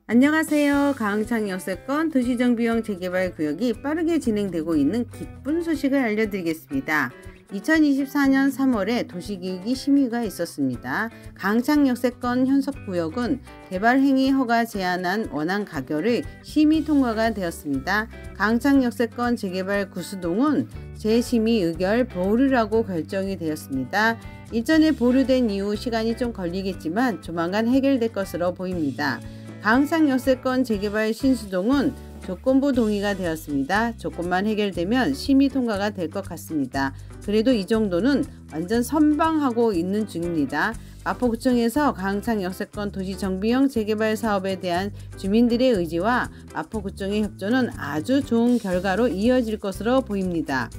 안녕하세요. 가흥창 역세권 도시정비형 재개발 구역이 빠르게 진행되고 있는 기쁜 소식을 알려드리겠습니다. 2024년 3월에 도시계획이 심의가 있었습니다. 가흥창 역세권 현석구역은 개발행위 허가 제한안 원안 가결의 심의 통과가 되었습니다. 가흥창 역세권 재개발 구수동은 재심의 의결 보류라고 결정이 되었습니다. 일전에 보류된 이후 시간이 좀 걸리겠지만 조만간 해결될 것으로 보입니다. 가흥창 역세권 재개발 신수동은 조건부 동의가 되었습니다. 조건만 해결되면 심의 통과가 될 것 같습니다. 그래도 이 정도는 완전 선방하고 있는 중입니다. 마포구청에서 가흥창 역세권 도시정비형 재개발 사업에 대한 주민들의 의지와 마포구청의 협조는 아주 좋은 결과로 이어질 것으로 보입니다.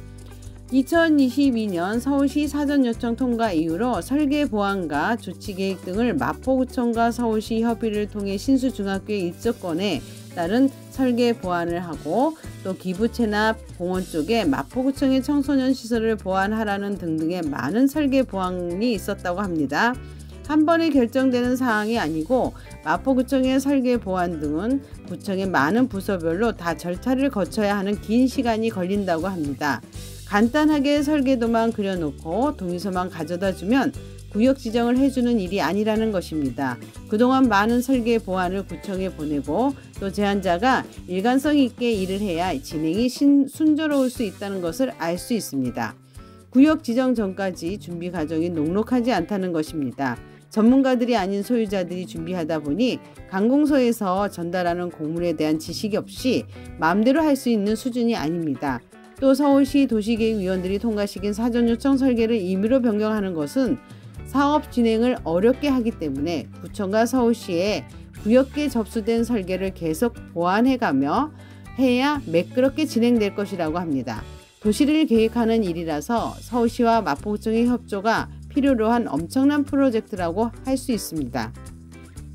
2022년 서울시 사전요청 통과 이후로 설계 보완과 조치계획 등을 마포구청과 서울시 협의를 통해 신수중학교의 입주권에 따른 설계 보완을 하고 또 기부채납 공원 쪽에 마포구청의 청소년 시설을 보완하라는 등등의 많은 설계 보완이 있었다고 합니다. 한 번에 결정되는 사항이 아니고 마포구청의 설계 보완 등은 구청의 많은 부서별로 다 절차를 거쳐야 하는 긴 시간이 걸린다고 합니다. 간단하게 설계도만 그려놓고 동의서만 가져다 주면 구역 지정을 해주는 일이 아니라는 것입니다. 그동안 많은 설계 보완을 구청에 보내고 또 제안자가 일관성 있게 일을 해야 진행이 순조로울 수 있다는 것을 알 수 있습니다. 구역 지정 전까지 준비 과정이 녹록하지 않다는 것입니다. 전문가들이 아닌 소유자들이 준비하다 보니 관공서에서 전달하는 공문에 대한 지식이 없이 마음대로 할 수 있는 수준이 아닙니다. 또 서울시 도시계획위원들이 통과시킨 사전요청 설계를 임의로 변경하는 것은 사업 진행을 어렵게 하기 때문에 구청과 서울시에 구역계 접수된 설계를 계속 보완해가며 해야 매끄럽게 진행될 것이라고 합니다. 도시를 계획하는 일이라서 서울시와 마포구청의 협조가 필요로 한 엄청난 프로젝트라고 할 수 있습니다.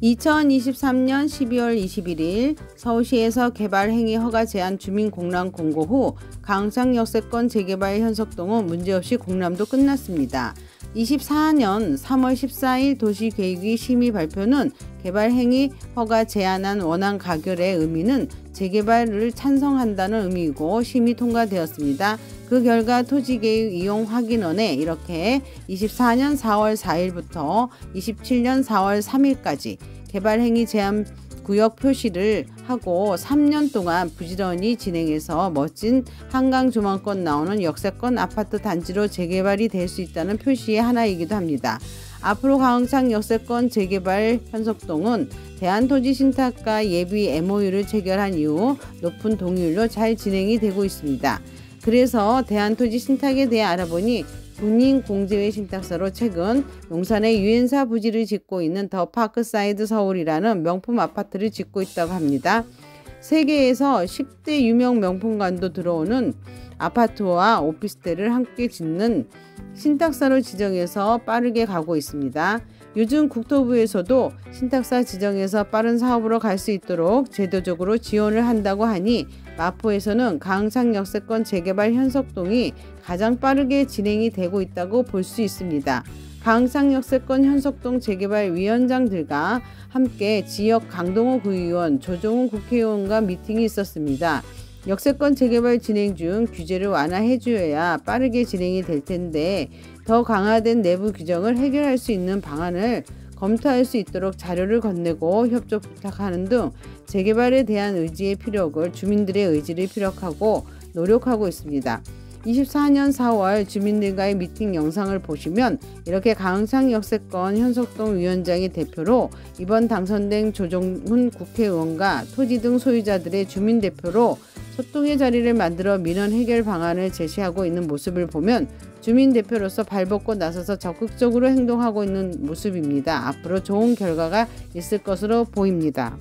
2023년 12월 21일 서울시에서 개발행위 허가 제한 주민 공람 공고 후 가흥창 역세권 재개발 현석동은 문제없이 공람도 끝났습니다. 24년 3월 14일 도시계획위 심의 발표는 개발행위 허가 제한안 원안 가결의 의미는 재개발을 찬성한다는 의미이고 심의 통과되었습니다. 그 결과 토지계획 이용 확인원에 이렇게 24년 4월 4일부터 27년 4월 3일까지 개발행위 제한 구역 표시를 하고 3년 동안 부지런히 진행해서 멋진 한강 조망권 나오는 역세권 아파트 단지로 재개발이 될 수 있다는 표시의 하나이기도 합니다. 앞으로 가흥창 역세권 재개발 현석동은 대한토지신탁과 예비 MOU를 체결한 이후 높은 동의율로 잘 진행이 되고 있습니다. 그래서 대한토지신탁에 대해 알아보니 군인공제회 신탁사로 최근 용산에 유엔사 부지를 짓고 있는 더 파크사이드 서울이라는 명품 아파트를 짓고 있다고 합니다. 세계에서 10대 유명 명품관도 들어오는 아파트와 오피스텔을 함께 짓는 신탁사로 지정해서 빠르게 가고 있습니다. 요즘 국토부에서도 신탁사 지정해서 빠른 사업으로 갈 수 있도록 제도적으로 지원을 한다고 하니 마포에서는 가흥창 역세권 재개발 현석동이 가장 빠르게 진행이 되고 있다고 볼 수 있습니다. 가흥창 역세권 현석동 재개발 위원장들과 함께 지역 강동호 구의원, 조정훈 국회의원과 미팅이 있었습니다. 역세권 재개발 진행 중 규제를 완화해 주어야 빠르게 진행이 될 텐데 더 강화된 내부 규정을 해결할 수 있는 방안을 검토할 수 있도록 자료를 건네고 협조 부탁하는 등 재개발에 대한 의지의 피력을 주민들의 의지를 피력하고 노력하고 있습니다. 24년 4월 주민들과의 미팅 영상을 보시면 이렇게 가흥창 역세권 현석동 위원장의 대표로 이번 당선된 조정훈 국회의원과 토지 등 소유자들의 주민대표로 소통의 자리를 만들어 민원 해결 방안을 제시하고 있는 모습을 보면 주민대표로서 발벗고 나서서 적극적으로 행동하고 있는 모습입니다. 앞으로 좋은 결과가 있을 것으로 보입니다.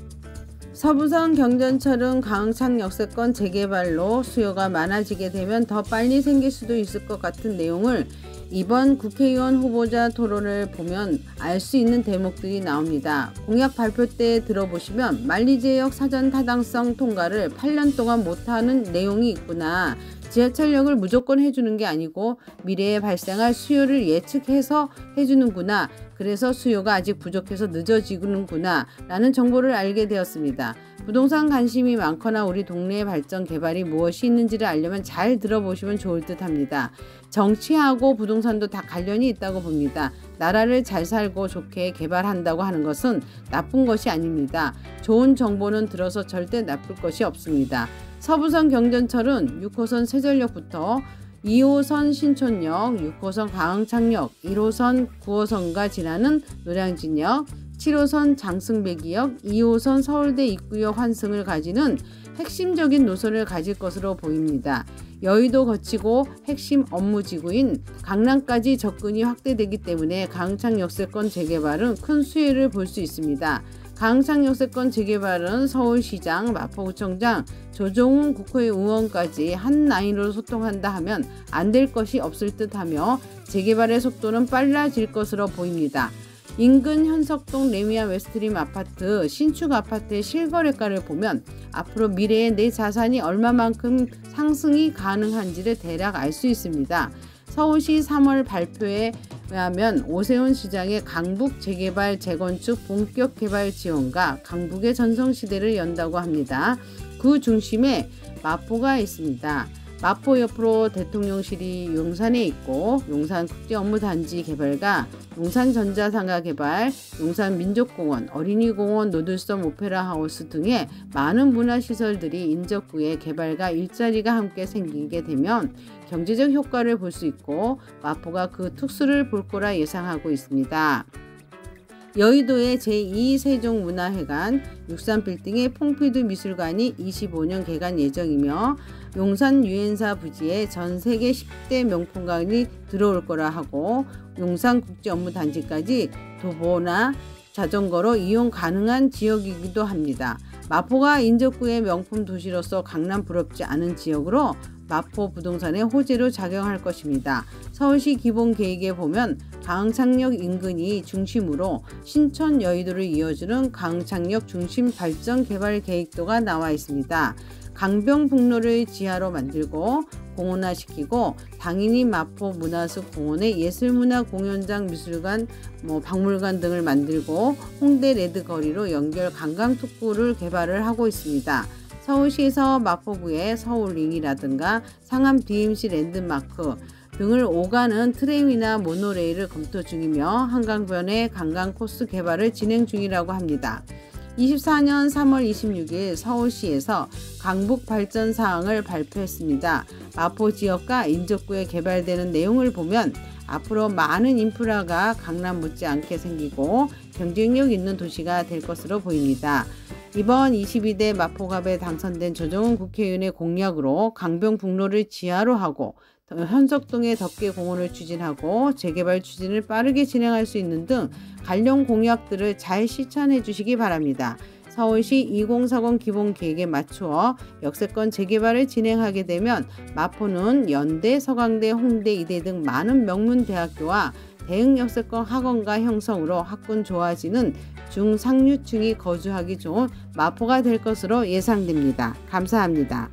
서부선 경전철은 가흥창 역세권 재개발로 수요가 많아지게 되면 더 빨리 생길 수도 있을 것 같은 내용을 이번 국회의원 후보자 토론을 보면 알 수 있는 대목들이 나옵니다. 공약 발표 때 들어보시면 만리제역 사전 타당성 통과를 8년 동안 못하는 내용이 있구나. 지하철역을 무조건 해주는 게 아니고 미래에 발생할 수요를 예측해서 해주는구나. 그래서 수요가 아직 부족해서 늦어지는구나 라는 정보를 알게 되었습니다. 부동산 관심이 많거나 우리 동네의 발전 개발이 무엇이 있는지를 알려면 잘 들어보시면 좋을 듯 합니다. 정치하고 부동산도 다 관련이 있다고 봅니다. 나라를 잘 살고 좋게 개발한다고 하는 것은 나쁜 것이 아닙니다. 좋은 정보는 들어서 절대 나쁠 것이 없습니다. 서부선 경전철은 6호선 세전역부터 2호선 신촌역, 6호선 광창역, 1호선 9호선과 지나는 노량진역, 7호선 장승배기역, 2호선 서울대 입구역 환승을 가지는 핵심적인 노선을 가질 것으로 보입니다. 여의도 거치고 핵심 업무지구인 강남까지 접근이 확대되기 때문에 강창역세권 재개발은 큰 수혜를 볼 수 있습니다. 강창역세권 재개발은 서울시장, 마포구청장, 조정훈 국회의원까지 한 라인으로 소통한다 하면 안 될 것이 없을 듯하며 재개발의 속도는 빨라질 것으로 보입니다. 인근 현석동 레미안 웨스트림 아파트 신축 아파트의 실거래가를 보면 앞으로 미래에 내 자산이 얼마만큼 상승이 가능한지를 대략 알 수 있습니다. 서울시 3월 발표에 의하면 오세훈 시장의 강북 재개발 재건축 본격 개발 지원과 강북의 전성시대를 연다고 합니다. 그 중심에 마포가 있습니다. 마포 옆으로 대통령실이 용산에 있고 용산국제업무단지 개발과 용산전자상가 개발, 용산민족공원, 어린이공원, 노들섬 오페라하우스 등의 많은 문화시설들이 인접구에 개발과 일자리가 함께 생기게 되면 경제적 효과를 볼 수 있고 마포가 그 특수를 볼 거라 예상하고 있습니다. 여의도의 제2세종문화회관, 63빌딩의 퐁피두 미술관이 25년 개관 예정이며 용산 유엔사 부지에 전 세계 10대 명품관이 들어올 거라 하고 용산국제업무단지까지 도보나 자전거로 이용 가능한 지역이기도 합니다. 마포가 인접구의 명품 도시로서 강남 부럽지 않은 지역으로 마포 부동산의 호재로 작용할 것입니다. 서울시 기본 계획에 보면 강창역 인근이 중심으로 신촌 여의도를 이어주는 강창역 중심 발전 개발 계획도가 나와 있습니다. 강변북로를 지하로 만들고 공원화시키고 당연히 마포 문화숲 공원에 예술문화 공연장, 미술관, 박물관 등을 만들고 홍대 레드 거리로 연결 관광특구를 개발을 하고 있습니다. 서울시에서 마포구에 서울링이라든가 상암 DMC 랜드마크 등을 오가는 트램이나 모노레일을 검토 중이며 한강변의 관광 코스 개발을 진행 중이라고 합니다. 24년 3월 26일 서울시에서 강북 발전 사항을 발표했습니다. 마포 지역과 인접구에 개발되는 내용을 보면 앞으로 많은 인프라가 강남 못지않게 생기고 경쟁력 있는 도시가 될 것으로 보입니다. 이번 22대 마포갑에 당선된 조정훈 국회의원의 공약으로 강변북로를 지하로 하고 현석동의 덮개공원을 추진하고 재개발 추진을 빠르게 진행할 수 있는 등 관련 공약들을 잘 실천해 주시기 바랍니다. 서울시 2040 기본계획에 맞추어 역세권 재개발을 진행하게 되면 마포는 연대, 서강대, 홍대, 이대 등 많은 명문대학교와 대응 역세권 학원가 형성으로 학군 좋아지는 중상류층이 거주하기 좋은 마포가 될 것으로 예상됩니다. 감사합니다.